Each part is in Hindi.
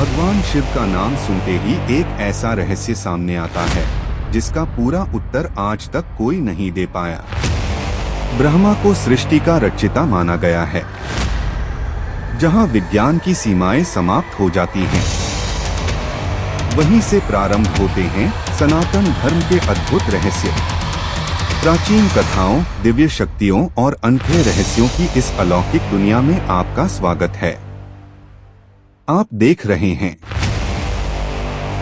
भगवान शिव का नाम सुनते ही एक ऐसा रहस्य सामने आता है जिसका पूरा उत्तर आज तक कोई नहीं दे पाया। ब्रह्मा को सृष्टि का रचयिता माना गया है, जहां विज्ञान की सीमाएं समाप्त हो जाती हैं, वहीं से प्रारंभ होते हैं सनातन धर्म के अद्भुत रहस्य। प्राचीन कथाओं, दिव्य शक्तियों और अनूठे रहस्यों की इस अलौकिक दुनिया में आपका स्वागत है। आप देख रहे हैं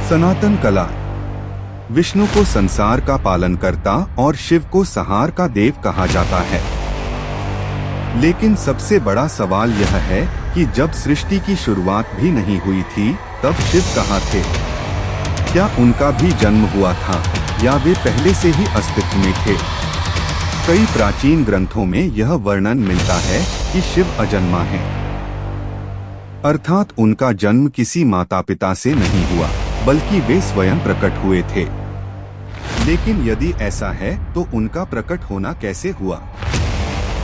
सनातन कला। विष्णु को संसार का पालनकर्ता और शिव को संहार का देव कहा जाता है। लेकिन सबसे बड़ा सवाल यह है कि जब सृष्टि की शुरुआत भी नहीं हुई थी, तब शिव कहाँ थे? क्या उनका भी जन्म हुआ था या वे पहले से ही अस्तित्व में थे? कई प्राचीन ग्रंथों में यह वर्णन मिलता है कि शिव अजन्मा हैं, अर्थात उनका जन्म किसी माता पिता से नहीं हुआ, बल्कि वे स्वयं प्रकट हुए थे। लेकिन यदि ऐसा है तो उनका प्रकट होना कैसे हुआ?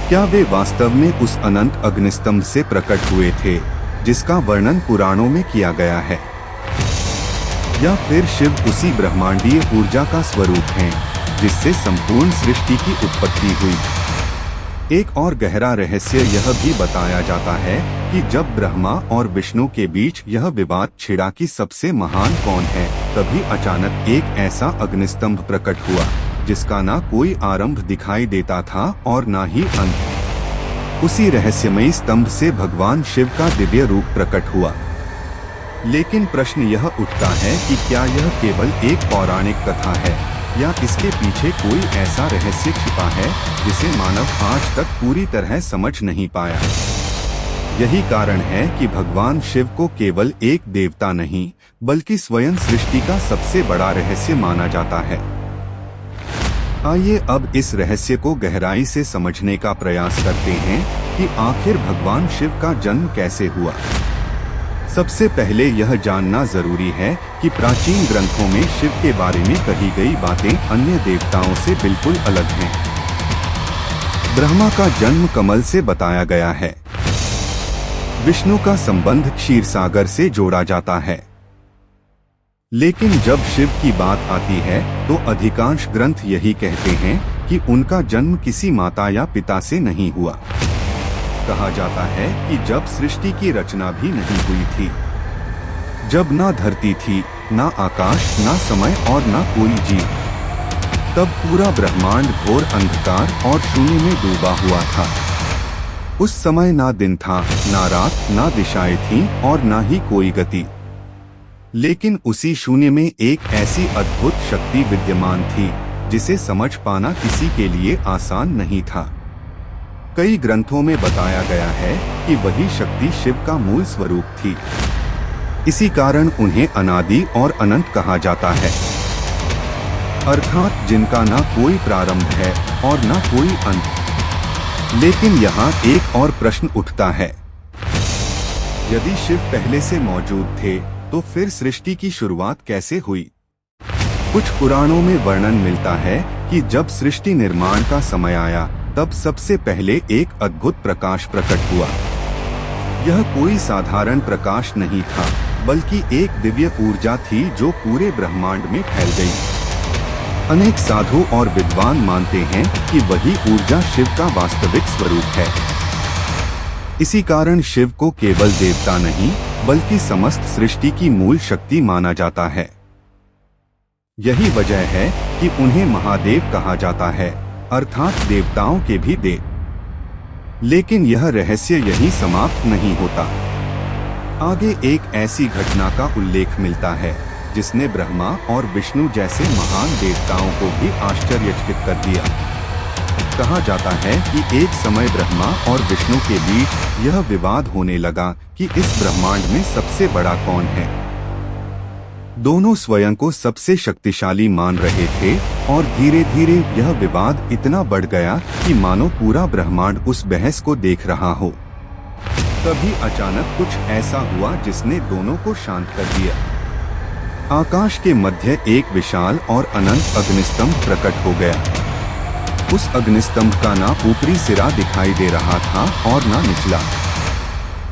क्या वे वास्तव में उस अनंत अग्निस्तंभ से प्रकट हुए थे जिसका वर्णन पुराणों में किया गया है, या फिर शिव उसी ब्रह्मांडीय ऊर्जा का स्वरूप हैं जिससे संपूर्ण सृष्टि की उत्पत्ति हुई? एक और गहरा रहस्य यह भी बताया जाता है कि जब ब्रह्मा और विष्णु के बीच यह विवाद छिड़ा कि सबसे महान कौन है, तभी अचानक एक ऐसा अग्निस्तंभ प्रकट हुआ जिसका ना कोई आरंभ दिखाई देता था और ना ही अंत। उसी रहस्यमयी स्तंभ से भगवान शिव का दिव्य रूप प्रकट हुआ। लेकिन प्रश्न यह उठता है कि क्या यह केवल एक पौराणिक कथा है या इसके पीछे कोई ऐसा रहस्य छिपा है जिसे मानव आज तक पूरी तरह समझ नहीं पाया। यही कारण है कि भगवान शिव को केवल एक देवता नहीं, बल्कि स्वयं सृष्टि का सबसे बड़ा रहस्य माना जाता है। आइए अब इस रहस्य को गहराई से समझने का प्रयास करते हैं कि आखिर भगवान शिव का जन्म कैसे हुआ। सबसे पहले यह जानना जरूरी है कि प्राचीन ग्रंथों में शिव के बारे में कही गई बातें अन्य देवताओं से बिल्कुल अलग हैं। ब्रह्मा का जन्म कमल से बताया गया है। विष्णु का संबंध क्षीरसागर से जोड़ा जाता है। लेकिन जब शिव की बात आती है तो अधिकांश ग्रंथ यही कहते हैं कि उनका जन्म किसी माता या पिता से नहीं हुआ। कहा जाता है कि जब सृष्टि की रचना भी नहीं हुई थी, जब ना धरती थी, ना आकाश, ना समय और ना कोई जीव, तब पूरा ब्रह्मांड घोर अंधकार और शून्य में डूबा हुआ था। उस समय ना दिन था, ना रात, ना दिशाएं थीं और ना ही कोई गति। लेकिन उसी शून्य में एक ऐसी अद्भुत शक्ति विद्यमान थी जिसे समझ पाना किसी के लिए आसान नहीं था। कई ग्रंथों में बताया गया है कि वही शक्ति शिव का मूल स्वरूप थी। इसी कारण उन्हें अनादि और अनंत कहा जाता है, अर्थात जिनका ना कोई प्रारंभ है और ना कोई अंत। लेकिन यहाँ एक और प्रश्न उठता है, यदि शिव पहले से मौजूद थे तो फिर सृष्टि की शुरुआत कैसे हुई? कुछ पुराणों में वर्णन मिलता है कि जब सृष्टि निर्माण का समय आया, तब सबसे पहले एक अद्भुत प्रकाश प्रकट हुआ। यह कोई साधारण प्रकाश नहीं था, बल्कि एक दिव्य ऊर्जा थी जो पूरे ब्रह्मांड में फैल गई। अनेक साधु और विद्वान मानते हैं कि वही ऊर्जा शिव का वास्तविक स्वरूप है। इसी कारण शिव को केवल देवता नहीं, बल्कि समस्त सृष्टि की मूल शक्ति माना जाता है। यही वजह है कि उन्हें महादेव कहा जाता है, अर्थात देवताओं के भी देव। लेकिन यह रहस्य यही समाप्त नहीं होता। आगे एक ऐसी घटना का उल्लेख मिलता है जिसने ब्रह्मा और विष्णु जैसे महान देवताओं को भी आश्चर्यचकित कर दिया। कहा जाता है कि एक समय ब्रह्मा और विष्णु के बीच यह विवाद होने लगा कि इस ब्रह्मांड में सबसे बड़ा कौन है। दोनों स्वयं को सबसे शक्तिशाली मान रहे थे और धीरे धीरे यह विवाद इतना बढ़ गया कि मानो पूरा ब्रह्मांड उस बहस को देख रहा हो। तभी अचानक कुछ ऐसा हुआ जिसने दोनों को शांत कर दिया। आकाश के मध्य एक विशाल और अनंत अग्निस्तंभ प्रकट हो गया। उस अग्निस्तंभ का ना ऊपरी सिरा दिखाई दे रहा था और ना निचला।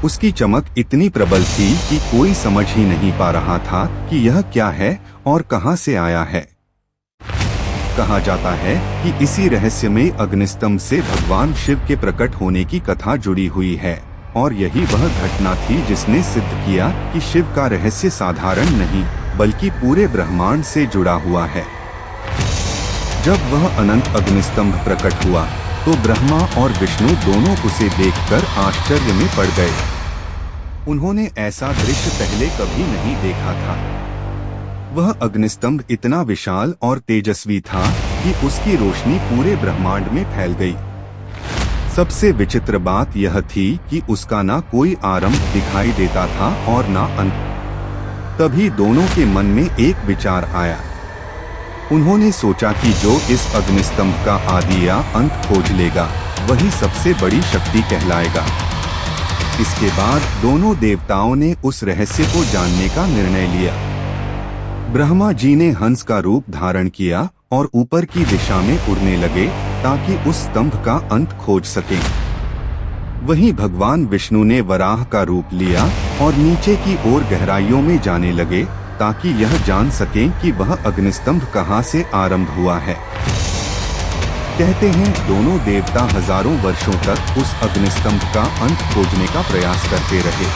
उसकी चमक इतनी प्रबल थी कि कोई समझ ही नहीं पा रहा था कि यह क्या है और कहां से आया है। कहा जाता है कि इसी रहस्यमय अग्निस्तंभ से भगवान शिव के प्रकट होने की कथा जुड़ी हुई है और यही वह घटना थी जिसने सिद्ध किया कि शिव का रहस्य साधारण नहीं बल्कि पूरे ब्रह्मांड से जुड़ा हुआ है। जब वह अनंत अग्निस्तंभ प्रकट हुआ तो ब्रह्मा और विष्णु दोनों उसे देखकर आश्चर्य में पड़ गए। उन्होंने ऐसा दृश्य पहले कभी नहीं देखा था। वह अग्निस्तंभ इतना विशाल और तेजस्वी था कि उसकी रोशनी पूरे ब्रह्मांड में फैल गई। सबसे विचित्र बात यह थी कि उसका ना कोई आरंभ दिखाई देता था और ना अंत। तभी दोनों के मन में एक विचार आया। उन्होंने सोचा कि जो इस अग्निस्तंभ का आदि या अंत खोज लेगा वही सबसे बड़ी शक्ति कहलाएगा। इसके बाद दोनों देवताओं ने उस रहस्य को जानने का निर्णय लिया। ब्रह्मा जी ने हंस का रूप धारण किया और ऊपर की दिशा में उड़ने लगे ताकि उस स्तंभ का अंत खोज सकें। वहीं भगवान विष्णु ने वराह का रूप लिया और नीचे की ओर गहराइयों में जाने लगे ताकि यह जान सकें कि वह अग्निस्तंभ कहां से आरंभ हुआ है। कहते हैं दोनों देवता हजारों वर्षों तक उस अग्निस्तंभ का अंत खोजने का प्रयास करते रहे।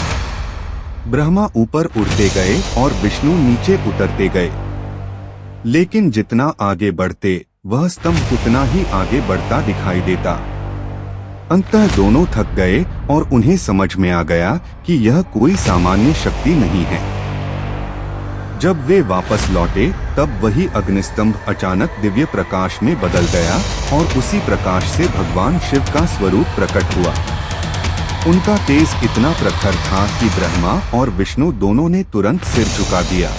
ब्रह्मा ऊपर उड़ते गए और विष्णु नीचे उतरते गए, लेकिन जितना आगे बढ़ते वह स्तंभ उतना ही आगे बढ़ता दिखाई देता। अंततः दोनों थक गए और उन्हें समझ में आ गया कि यह कोई सामान्य शक्ति नहीं है। जब वे वापस लौटे तब वही अग्निस्तंभ अचानक दिव्य प्रकाश में बदल गया और उसी प्रकाश से भगवान शिव का स्वरूप प्रकट हुआ। उनका तेज इतना प्रखर था कि ब्रह्मा और विष्णु दोनों ने तुरंत सिर झुका दिया।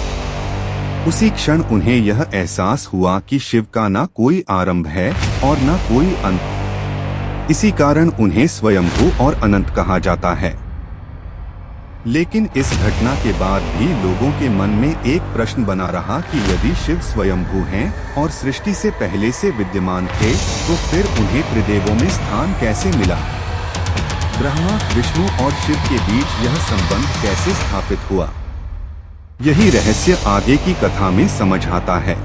उसी क्षण उन्हें यह एहसास हुआ कि शिव का ना कोई आरंभ है और ना कोई अंत। इसी कारण उन्हें स्वयंभू और अनंत कहा जाता है। लेकिन इस घटना के बाद भी लोगों के मन में एक प्रश्न बना रहा कि यदि शिव स्वयंभू हैं और सृष्टि से पहले से विद्यमान थे तो फिर उन्हें त्रिदेवों में स्थान कैसे मिला। ब्रह्मा, विष्णु और शिव के बीच यह संबंध कैसे स्थापित हुआ, यही रहस्य आगे की कथा में समझ आता है।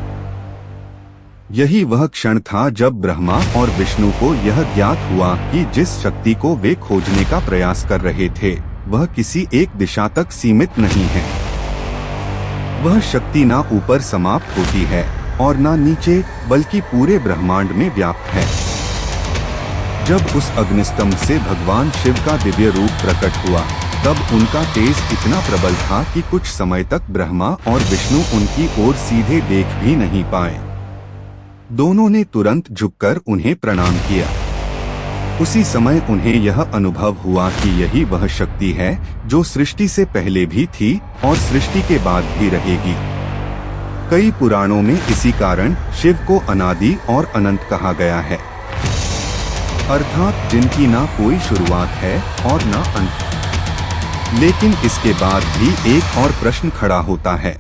यही वह क्षण था जब ब्रह्मा और विष्णु को यह ज्ञात हुआ कि जिस शक्ति को वे खोजने का प्रयास कर रहे थे वह किसी एक दिशा तक सीमित नहीं है। वह शक्ति ना ऊपर समाप्त होती है और ना नीचे, बल्कि पूरे ब्रह्मांड में व्याप्त है। जब उस अग्निस्तंभ से भगवान शिव का दिव्य रूप प्रकट हुआ तब उनका तेज इतना प्रबल था कि कुछ समय तक ब्रह्मा और विष्णु उनकी ओर सीधे देख भी नहीं पाए। दोनों ने तुरंत झुककर उन्हें प्रणाम किया। उसी समय उन्हें यह अनुभव हुआ कि यही वह शक्ति है जो सृष्टि से पहले भी थी और सृष्टि के बाद भी रहेगी। कई पुराणों में इसी कारण शिव को अनादि और अनंत कहा गया है, अर्थात जिनकी ना कोई शुरुआत है और ना अंत। लेकिन इसके बाद भी एक और प्रश्न खड़ा होता है।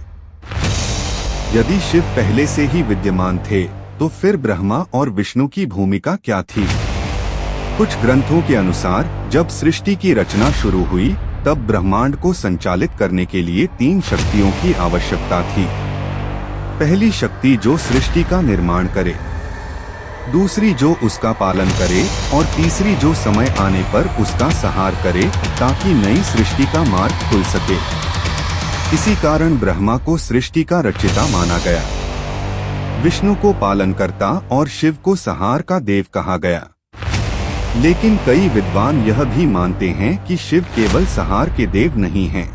यदि शिव पहले से ही विद्यमान थे तो फिर ब्रह्मा और विष्णु की भूमिका क्या थी। कुछ ग्रंथों के अनुसार जब सृष्टि की रचना शुरू हुई तब ब्रह्मांड को संचालित करने के लिए 3 शक्तियों की आवश्यकता थी। पहली शक्ति जो सृष्टि का निर्माण करे, दूसरी जो उसका पालन करे और तीसरी जो समय आने पर उसका संहार करे ताकि नई सृष्टि का मार्ग खुल सके। इसी कारण ब्रह्मा को सृष्टि का रचयिता माना गया, विष्णु को पालनकर्ता और शिव को संहार का देव कहा गया। लेकिन कई विद्वान यह भी मानते हैं कि शिव केवल संहार के देव नहीं हैं,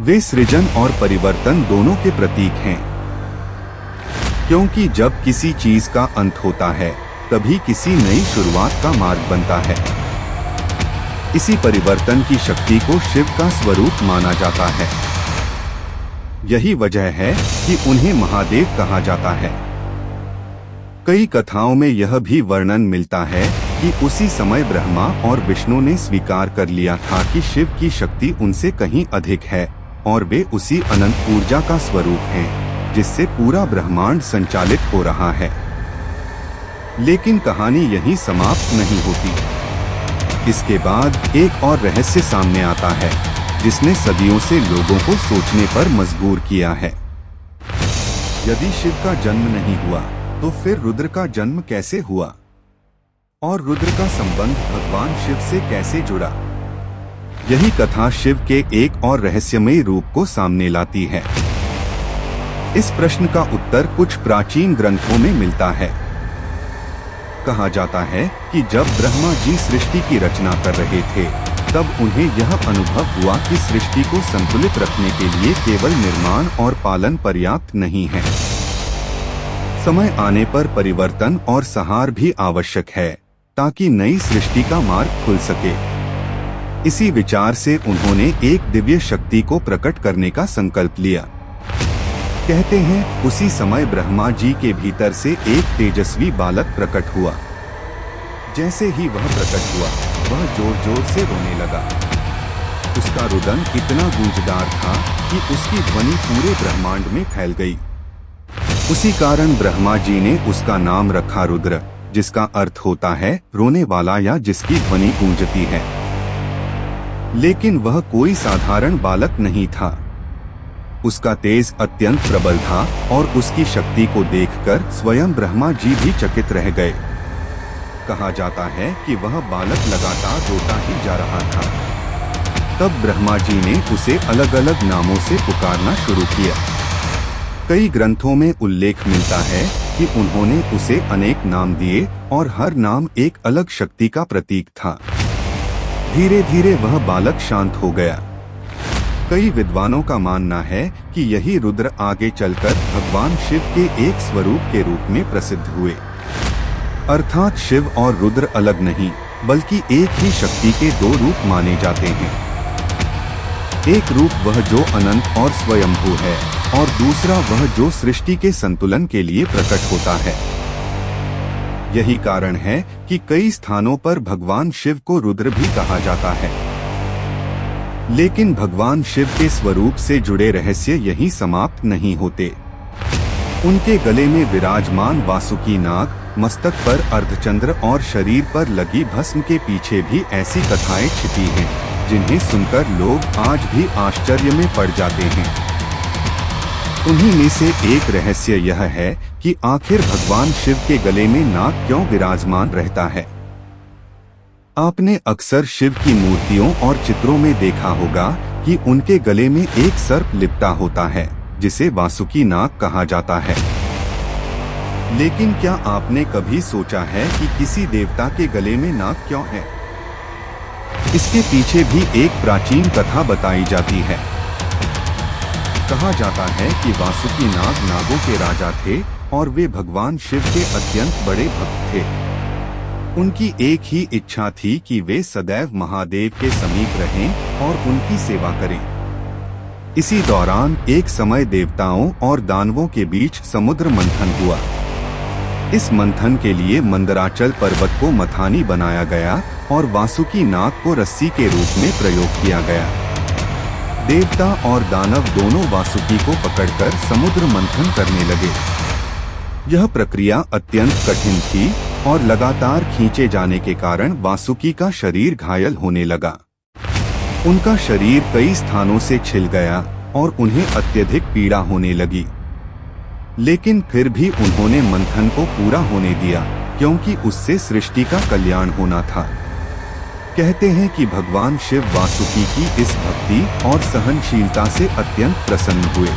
वे सृजन और परिवर्तन दोनों के प्रतीक हैं। क्योंकि जब किसी चीज का अंत होता है तभी किसी नई शुरुआत का मार्ग बनता है। इसी परिवर्तन की शक्ति को शिव का स्वरूप माना जाता है। यही वजह है कि उन्हें महादेव कहा जाता है। कई कथाओं में यह भी वर्णन मिलता है कि उसी समय ब्रह्मा और विष्णु ने स्वीकार कर लिया था कि शिव की शक्ति उनसे कहीं अधिक है और वे उसी अनंत ऊर्जा का स्वरूप हैं जिससे पूरा ब्रह्मांड संचालित हो रहा है। लेकिन कहानी यहीं समाप्त नहीं होती। इसके बाद एक और रहस्य सामने आता है जिसने सदियों से लोगों को सोचने पर मजबूर किया है। यदि शिव का जन्म नहीं हुआ तो फिर रुद्र का जन्म कैसे हुआ और रुद्र का संबंध भगवान शिव से कैसे जुड़ा? यही कथा शिव के एक और रहस्यमयी रूप को सामने लाती है। इस प्रश्न का उत्तर कुछ प्राचीन ग्रंथों में मिलता है। कहा जाता है कि जब ब्रह्मा जी सृष्टि की रचना कर रहे थे तब उन्हें यह अनुभव हुआ कि सृष्टि को संतुलित रखने के लिए केवल निर्माण और पालन पर्याप्त नहीं है। समय आने पर परिवर्तन और संहार भी आवश्यक है ताकि नई सृष्टि का मार्ग खुल सके। इसी विचार से उन्होंने एक दिव्य शक्ति को प्रकट करने का संकल्प लिया। कहते हैं उसी समय ब्रह्मा जी के भीतर से एक तेजस्वी बालक प्रकट हुआ। जैसे ही वह प्रकट हुआ वह जोर जोर से रोने लगा। उसका रुदन इतना गूंजदार था कि उसकी ध्वनि पूरे ब्रह्मांड में फैल गई। उसी कारण ब्रह्मा जी ने उसका नाम रखा रुद्र, जिसका अर्थ होता है रोने वाला या जिसकी ध्वनि गूंजती है। लेकिन वह कोई साधारण बालक नहीं था। उसका तेज अत्यंत प्रबल था और उसकी शक्ति को देखकर स्वयं ब्रह्मा जी भी चकित रह गए। कहा जाता है कि वह बालक लगातार रोता ही जा रहा था। तब ब्रह्मा जी ने उसे अलग अलग नामों से पुकारना शुरू किया। कई ग्रंथों में उल्लेख मिलता है कि उन्होंने उसे अनेक नाम दिए और हर नाम एक अलग शक्ति का प्रतीक था। धीरे धीरे वह बालक शांत हो गया। कई विद्वानों का मानना है कि यही रुद्र आगे चलकर भगवान शिव के एक स्वरूप के रूप में प्रसिद्ध हुए। अर्थात शिव और रुद्र अलग नहीं बल्कि एक ही शक्ति के दो रूप माने जाते हैं। एक रूप वह जो अनंत और स्वयंभू है और दूसरा वह जो सृष्टि के संतुलन के लिए प्रकट होता है। यही कारण है कि कई स्थानों पर भगवान शिव को रुद्र भी कहा जाता है। लेकिन भगवान शिव के स्वरूप से जुड़े रहस्य यहीं समाप्त नहीं होते। उनके गले में विराजमान वासुकी नाग, मस्तक पर अर्धचंद्र और शरीर पर लगी भस्म के पीछे भी ऐसी कथाएं छिपी हैं जिन्हें सुनकर लोग आज भी आश्चर्य में पड़ जाते हैं। उन्हीं में से एक रहस्य यह है कि आखिर भगवान शिव के गले में नाग क्यों विराजमान रहता है। आपने अक्सर शिव की मूर्तियों और चित्रों में देखा होगा कि उनके गले में एक सर्प लिपटा होता है जिसे वासुकी नाग कहा जाता है। लेकिन क्या आपने कभी सोचा है कि किसी देवता के गले में नाग क्यों है? इसके पीछे भी एक प्राचीन कथा बताई जाती है। कहा जाता है कि वासुकी नाग नागों के राजा थे और वे भगवान शिव के अत्यंत बड़े भक्त थे। उनकी एक ही इच्छा थी कि वे सदैव महादेव के समीप रहें और उनकी सेवा करें। इसी दौरान एक समय देवताओं और दानवों के बीच समुद्र मंथन हुआ। इस मंथन के लिए मंदराचल पर्वत को मथानी बनाया गया और वासुकी नाग को रस्सी के रूप में प्रयोग किया गया। देवता और दानव दोनों वासुकी को पकड़कर समुद्र मंथन करने लगे। यह प्रक्रिया अत्यंत कठिन थी और लगातार खींचे जाने के कारण वासुकी का शरीर घायल होने लगा। उनका शरीर कई स्थानों से छिल गया और उन्हें अत्यधिक पीड़ा होने लगी। लेकिन फिर भी उन्होंने मंथन को पूरा होने दिया क्योंकि उससे सृष्टि का कल्याण होना था। कहते हैं कि भगवान शिव वासुकी की इस भक्ति और सहनशीलता से अत्यंत प्रसन्न हुए।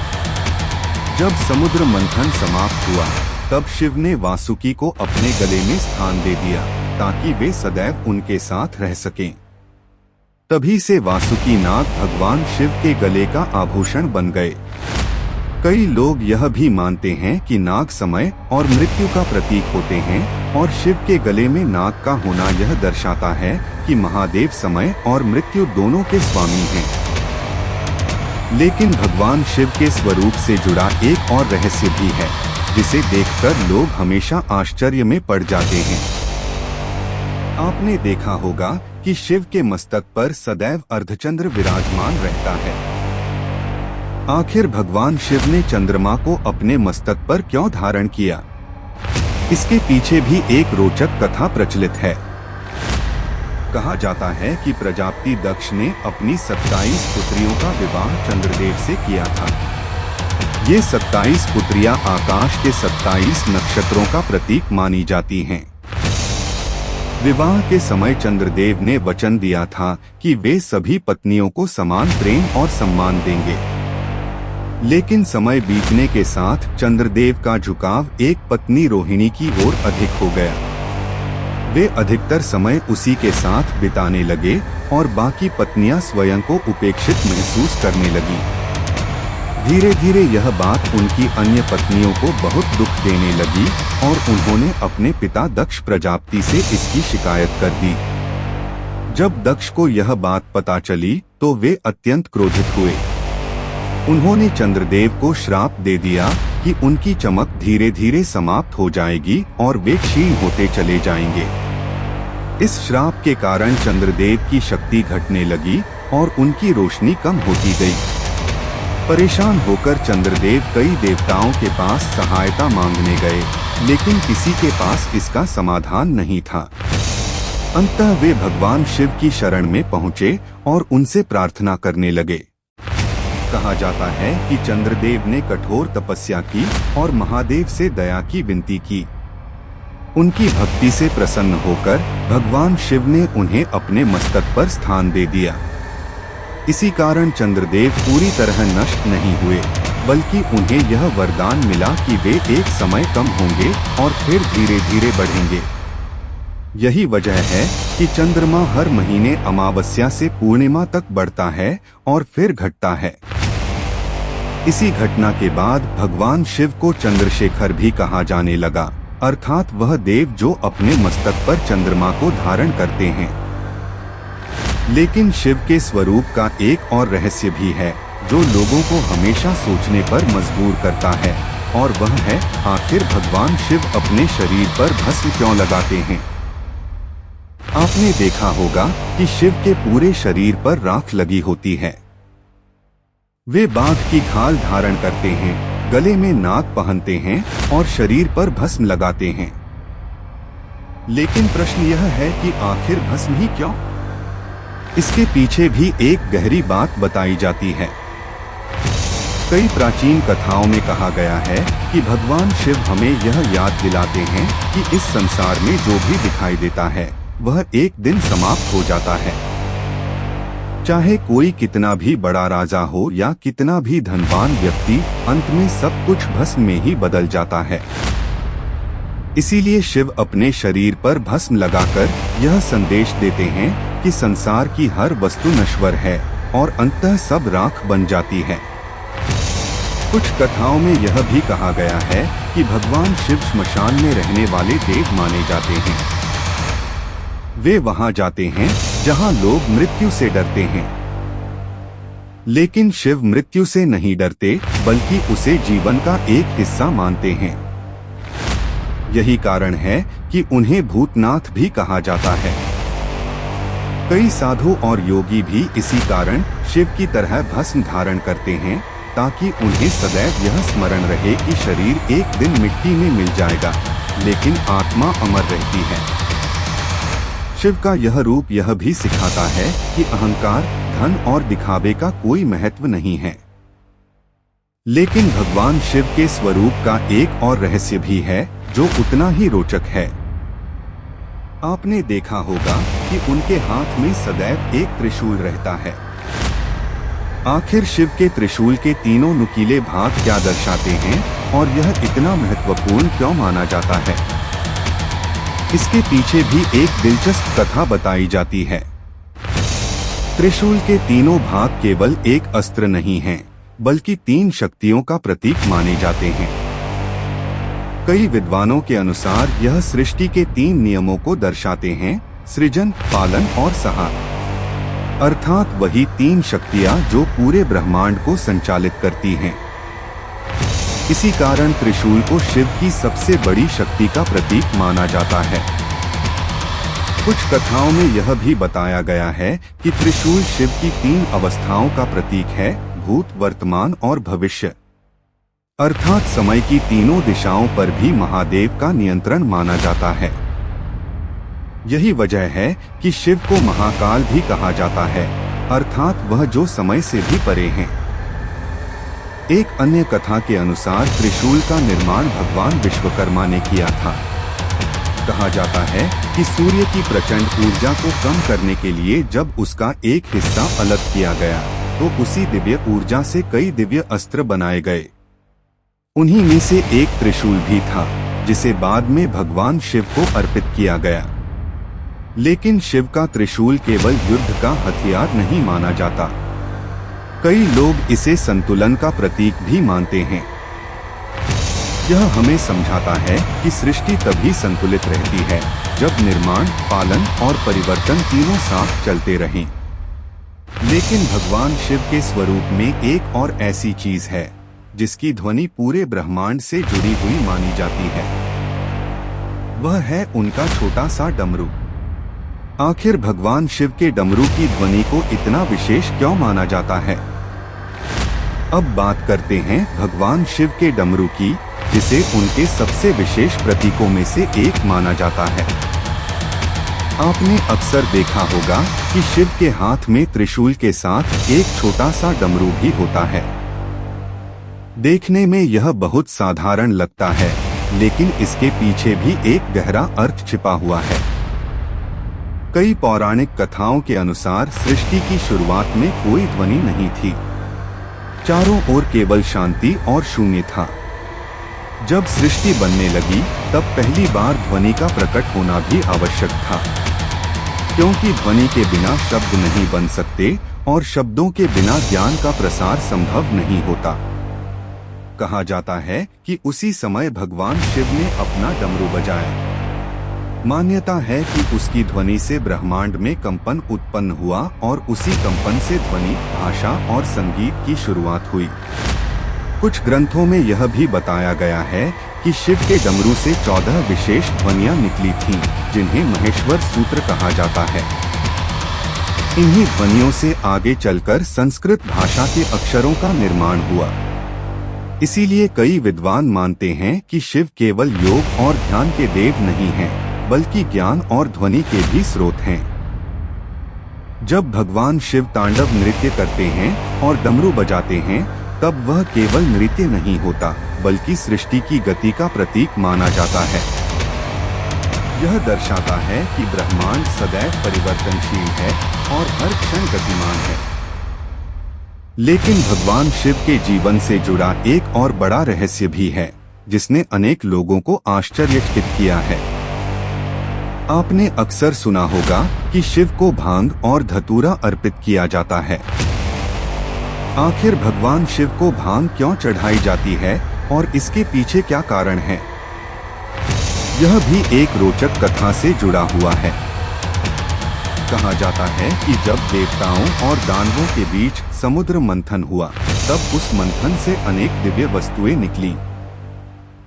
जब समुद्र मंथन समाप्त हुआ तब शिव ने वासुकी को अपने गले में स्थान दे दिया ताकि वे सदैव उनके साथ रह सकें। तभी से वासुकी नाग भगवान शिव के गले का आभूषण बन गए। कई लोग यह भी मानते हैं कि नाग समय और मृत्यु का प्रतीक होते हैं और शिव के गले में नाग का होना यह दर्शाता है कि महादेव समय और मृत्यु दोनों के स्वामी हैं। लेकिन भगवान शिव के स्वरूप से जुड़ा एक और रहस्य भी है जिसे देखकर लोग हमेशा आश्चर्य में पड़ जाते हैं। आपने देखा होगा कि शिव के मस्तक पर सदैव अर्धचंद्र विराजमान रहता है। आखिर भगवान शिव ने चंद्रमा को अपने मस्तक पर क्यों धारण किया? इसके पीछे भी एक रोचक कथा प्रचलित है। कहा जाता है कि प्रजापति दक्ष ने अपनी 27 पुत्रियों का विवाह चंद्रदेव से किया था। ये 27 पुत्रियां आकाश के 27 नक्षत्रों का प्रतीक मानी जाती हैं। विवाह के समय चंद्रदेव ने वचन दिया था कि वे सभी पत्नियों को समान प्रेम और सम्मान देंगे। लेकिन समय बीतने के साथ चंद्रदेव का झुकाव एक पत्नी रोहिणी की ओर अधिक हो गया। वे अधिकतर समय उसी के साथ बिताने लगे और बाकी पत्नियां स्वयं को उपेक्षित महसूस करने लगी। धीरे धीरे यह बात उनकी अन्य पत्नियों को बहुत दुख देने लगी और उन्होंने अपने पिता दक्ष प्रजापति से इसकी शिकायत कर दी। जब दक्ष को यह बात पता चली तो वे अत्यंत क्रोधित हुए। उन्होंने चंद्रदेव को श्राप दे दिया कि उनकी चमक धीरे धीरे समाप्त हो जाएगी और वे क्षीण होते चले जाएंगे। इस श्राप के कारण चंद्रदेव की शक्ति घटने लगी और उनकी रोशनी कम होती गई। परेशान होकर चंद्रदेव कई देवताओं के पास सहायता मांगने गए, लेकिन किसी के पास इसका समाधान नहीं था। अंततः वे भगवान शिव की शरण में पहुँचे और उनसे प्रार्थना करने लगे। कहा जाता है कि चंद्रदेव ने कठोर तपस्या की और महादेव से दया की विनती की। उनकी भक्ति से प्रसन्न होकर भगवान शिव ने उन्हें अपने मस्तक पर स्थान दे दिया। इसी कारण चंद्रदेव पूरी तरह नष्ट नहीं हुए, बल्कि उन्हें यह वरदान मिला कि वे एक समय कम होंगे और फिर धीरे धीरे बढ़ेंगे। यही वजह है कि चंद्रमा हर महीने अमावस्या से पूर्णिमा तक बढ़ता है और फिर घटता है। इसी घटना के बाद भगवान शिव को चंद्रशेखर भी कहा जाने लगा, अर्थात वह देव जो अपने मस्तक पर चंद्रमा को धारण करते हैं। लेकिन शिव के स्वरूप का एक और रहस्य भी है जो लोगों को हमेशा सोचने पर मजबूर करता है, और वह है आखिर भगवान शिव अपने शरीर पर भस्म क्यों लगाते हैं। आपने देखा होगा कि शिव के पूरे शरीर पर राख लगी होती है। वे बाघ की खाल धारण करते हैं, गले में नाग पहनते हैं और शरीर पर भस्म लगाते हैं। लेकिन प्रश्न यह है कि आखिर भस्म ही क्यों? इसके पीछे भी एक गहरी बात बताई जाती है। कई प्राचीन कथाओं में कहा गया है कि भगवान शिव हमें यह याद दिलाते हैं कि इस संसार में जो भी दिखाई देता है वह एक दिन समाप्त हो जाता है। चाहे कोई कितना भी बड़ा राजा हो या कितना भी धनवान व्यक्ति, अंत में सब कुछ भस्म में ही बदल जाता है। इसीलिए शिव अपने शरीर पर भस्म लगाकर यह संदेश देते हैं कि संसार की हर वस्तु नश्वर है और अंततः सब राख बन जाती है। कुछ कथाओं में यह भी कहा गया है कि भगवान शिव श्मशान में रहने वाले देव माने जाते हैं। वे वहां जाते हैं जहां लोग मृत्यु से डरते हैं। लेकिन शिव मृत्यु से नहीं डरते, बल्कि उसे जीवन का एक हिस्सा मानते हैं। यही कारण है कि उन्हें भूतनाथ भी कहा जाता है। कई साधु और योगी भी इसी कारण शिव की तरह भस्म धारण करते हैं, ताकि उन्हें सदैव यह स्मरण रहे कि शरीर एक दिन मिट्टी में मिल जाएगा, लेकिन आत्मा अमर रहती है। शिव का यह रूप यह भी सिखाता है कि अहंकार, धन और दिखावे का कोई महत्व नहीं है। लेकिन भगवान शिव के स्वरूप का एक और रहस्य भी है जो उतना ही रोचक है। आपने देखा होगा कि उनके हाथ में सदैव एक त्रिशूल रहता है। आखिर शिव के त्रिशूल के तीनों नुकीले भाग क्या दर्शाते हैं और यह इतना महत्वपूर्ण क्यों माना जाता है? इसके पीछे भी एक दिलचस्प कथा बताई जाती है। त्रिशूल के तीनों भाग केवल एक अस्त्र नहीं हैं, बल्कि 3 शक्तियों का प्रतीक माने जाते हैं। कई विद्वानों के अनुसार यह सृष्टि के 3 नियमों को दर्शाते हैं: सृजन, पालन और संहार। अर्थात वही 3 शक्तियां जो पूरे ब्रह्मांड को संचालित करती हैं। इसी कारण त्रिशूल को शिव की सबसे बड़ी शक्ति का प्रतीक माना जाता है। कुछ कथाओं में यह भी बताया गया है कि त्रिशूल शिव की 3 अवस्थाओं का प्रतीक है: भूत, वर्तमान और भविष्य। अर्थात समय की तीनों दिशाओं पर भी महादेव का नियंत्रण माना जाता है। यही वजह है कि शिव को महाकाल भी कहा जाता है, अर्थात वह जो समय से भी परे हैं। एक अन्य कथा के अनुसार त्रिशूल का निर्माण भगवान विश्वकर्मा ने किया था। कहा जाता है कि सूर्य की प्रचंड ऊर्जा को कम करने के लिए जब उसका एक हिस्सा अलग किया गया तो उसी दिव्य ऊर्जा से कई दिव्य अस्त्र बनाए गए। उन्हीं में से एक त्रिशूल भी था, जिसे बाद में भगवान शिव को अर्पित किया गया। लेकिन शिव का त्रिशूल केवल युद्ध का हथियार नहीं माना जाता। कई लोग इसे संतुलन का प्रतीक भी मानते हैं। यह हमें समझाता है कि सृष्टि तभी संतुलित रहती है जब निर्माण, पालन और परिवर्तन तीनों साथ चलते रहें। लेकिन भगवान शिव के स्वरूप में एक और ऐसी चीज है जिसकी ध्वनि पूरे ब्रह्मांड से जुड़ी हुई मानी जाती है। वह है उनका छोटा सा डमरू। आखिर भगवान शिव के डमरू की ध्वनि को इतना विशेष क्यों माना जाता है? अब बात करते हैं भगवान शिव के डमरू की, जिसे उनके सबसे विशेष प्रतीकों में से एक माना जाता है। आपने अक्सर देखा होगा कि शिव के हाथ में त्रिशूल के साथ एक छोटा सा डमरू भी होता है। देखने में यह बहुत साधारण लगता है, लेकिन इसके पीछे भी एक गहरा अर्थ छिपा हुआ है। कई पौराणिक कथाओं के अनुसार सृष्टि की शुरुआत में कोई ध्वनि नहीं थी। चारों ओर केवल शांति और शून्य था। जब सृष्टि बनने लगी तब पहली बार ध्वनि का प्रकट होना भी आवश्यक था, क्योंकि ध्वनि के बिना शब्द नहीं बन सकते और शब्दों के बिना ज्ञान का प्रसार संभव नहीं होता। कहा जाता है कि उसी समय भगवान शिव ने अपना डमरू बजाया। मान्यता है कि उसकी ध्वनि से ब्रह्मांड में कंपन उत्पन्न हुआ और उसी कंपन से ध्वनि, भाषा और संगीत की शुरुआत हुई। कुछ ग्रंथों में यह भी बताया गया है कि शिव के डमरू से 14 विशेष ध्वनियां निकली थीं, जिन्हें महेश्वर सूत्र कहा जाता है। इन्हीं ध्वनियों से आगे चलकर संस्कृत भाषा के अक्षरों का निर्माण हुआ। इसीलिए कई विद्वान मानते हैं कि शिव केवल योग और ध्यान के देव नहीं हैं, बल्कि ज्ञान और ध्वनि के भी स्रोत हैं। जब भगवान शिव तांडव नृत्य करते हैं और डमरू बजाते हैं, तब वह केवल नृत्य नहीं होता, बल्कि सृष्टि की गति का प्रतीक माना जाता है। यह दर्शाता है कि ब्रह्मांड सदैव परिवर्तनशील है और हर क्षण गतिमान है। लेकिन भगवान शिव के जीवन से जुड़ा एक और बड़ा रहस्य भी है, जिसने अनेक लोगों को आश्चर्यचकित किया है। आपने अक्सर सुना होगा कि शिव को भांग और धतूरा अर्पित किया जाता है। आखिर भगवान शिव को भांग क्यों चढ़ाई जाती है और इसके पीछे क्या कारण है? यह भी एक रोचक कथा से जुड़ा हुआ है। कहा जाता है कि जब देवताओं और दानवों के बीच समुद्र मंथन हुआ, तब उस मंथन से अनेक दिव्य वस्तुएं निकली।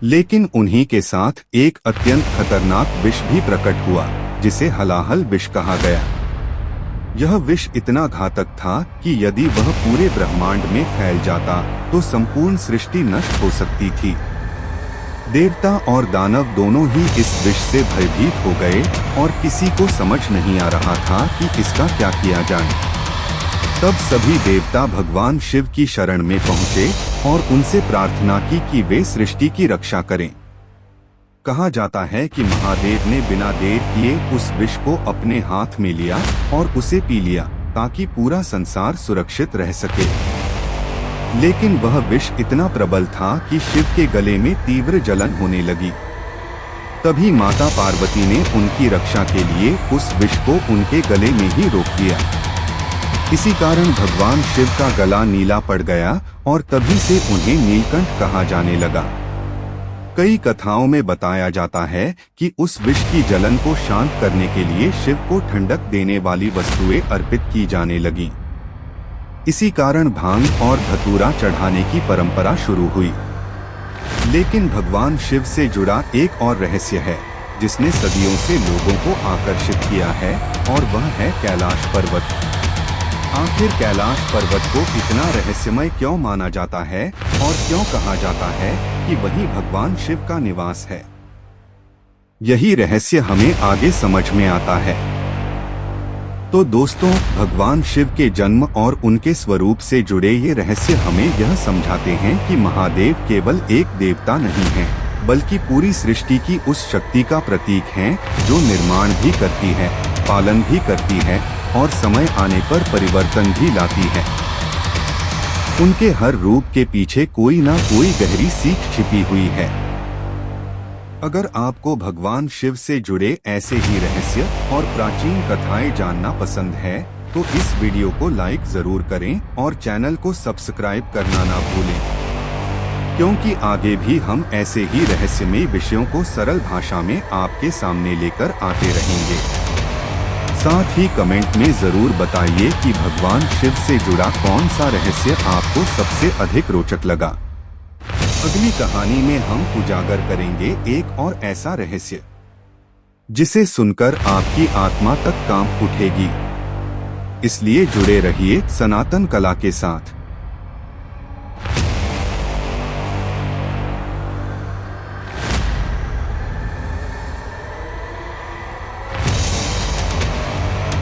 लेकिन उन्हीं के साथ एक अत्यंत खतरनाक विष भी प्रकट हुआ, जिसे हलाहल विष कहा गया। यह विष इतना घातक था कि यदि वह पूरे ब्रह्मांड में फैल जाता तो संपूर्ण सृष्टि नष्ट हो सकती थी। देवता और दानव दोनों ही इस विष से भयभीत हो गए और किसी को समझ नहीं आ रहा था कि इसका क्या किया जाए। तब सभी देवता भगवान शिव की शरण में पहुँचे और उनसे प्रार्थना की कि वे सृष्टि की रक्षा करें। कहा जाता है कि महादेव ने बिना देर किए उस विष को अपने हाथ में लिया और उसे पी लिया, ताकि पूरा संसार सुरक्षित रह सके। लेकिन वह विष इतना प्रबल था कि शिव के गले में तीव्र जलन होने लगी। तभी माता पार्वती ने उनकी रक्षा के लिए उस विष को उनके गले में ही रोक दिया। इसी कारण भगवान शिव का गला नीला पड़ गया और तभी से उन्हें नीलकंठ कहा जाने लगा। कई कथाओं में बताया जाता है कि उस विष की जलन को शांत करने के लिए शिव को ठंडक देने वाली वस्तुएं अर्पित की जाने लगी। इसी कारण भांग और धतूरा चढ़ाने की परंपरा शुरू हुई। लेकिन भगवान शिव से जुड़ा एक और रहस्य है, जिसने सदियों से लोगों को आकर्षित किया है, और वह है कैलाश पर्वत। आखिर कैलाश पर्वत को इतना रहस्यमय क्यों माना जाता है और क्यों कहा जाता है कि वही भगवान शिव का निवास है? यही रहस्य हमें आगे समझ में आता है। तो दोस्तों, भगवान शिव के जन्म और उनके स्वरूप से जुड़े ये रहस्य हमें यह समझाते हैं कि महादेव केवल एक देवता नहीं है, बल्कि पूरी सृष्टि की उस शक्ति का प्रतीक हैं जो निर्माण भी करती है, पालन भी करती है और समय आने पर परिवर्तन भी लाती है। उनके हर रूप के पीछे कोई ना कोई गहरी सीख छिपी हुई है। अगर आपको भगवान शिव से जुड़े ऐसे ही रहस्य और प्राचीन कथाएं जानना पसंद है तो इस वीडियो को लाइक जरूर करें और चैनल को सब्सक्राइब करना ना भूलें, क्योंकि आगे भी हम ऐसे ही रहस्यमय विषयों को सरल भाषा में आपके सामने लेकर आते रहेंगे। साथ ही कमेंट में जरूर बताइए कि भगवान शिव से जुड़ा कौन सा रहस्य आपको सबसे अधिक रोचक लगा। अगली कहानी में हम उजागर करेंगे एक और ऐसा रहस्य जिसे सुनकर आपकी आत्मा तक कांप उठेगी। इसलिए जुड़े रहिए सनातन कला के साथ।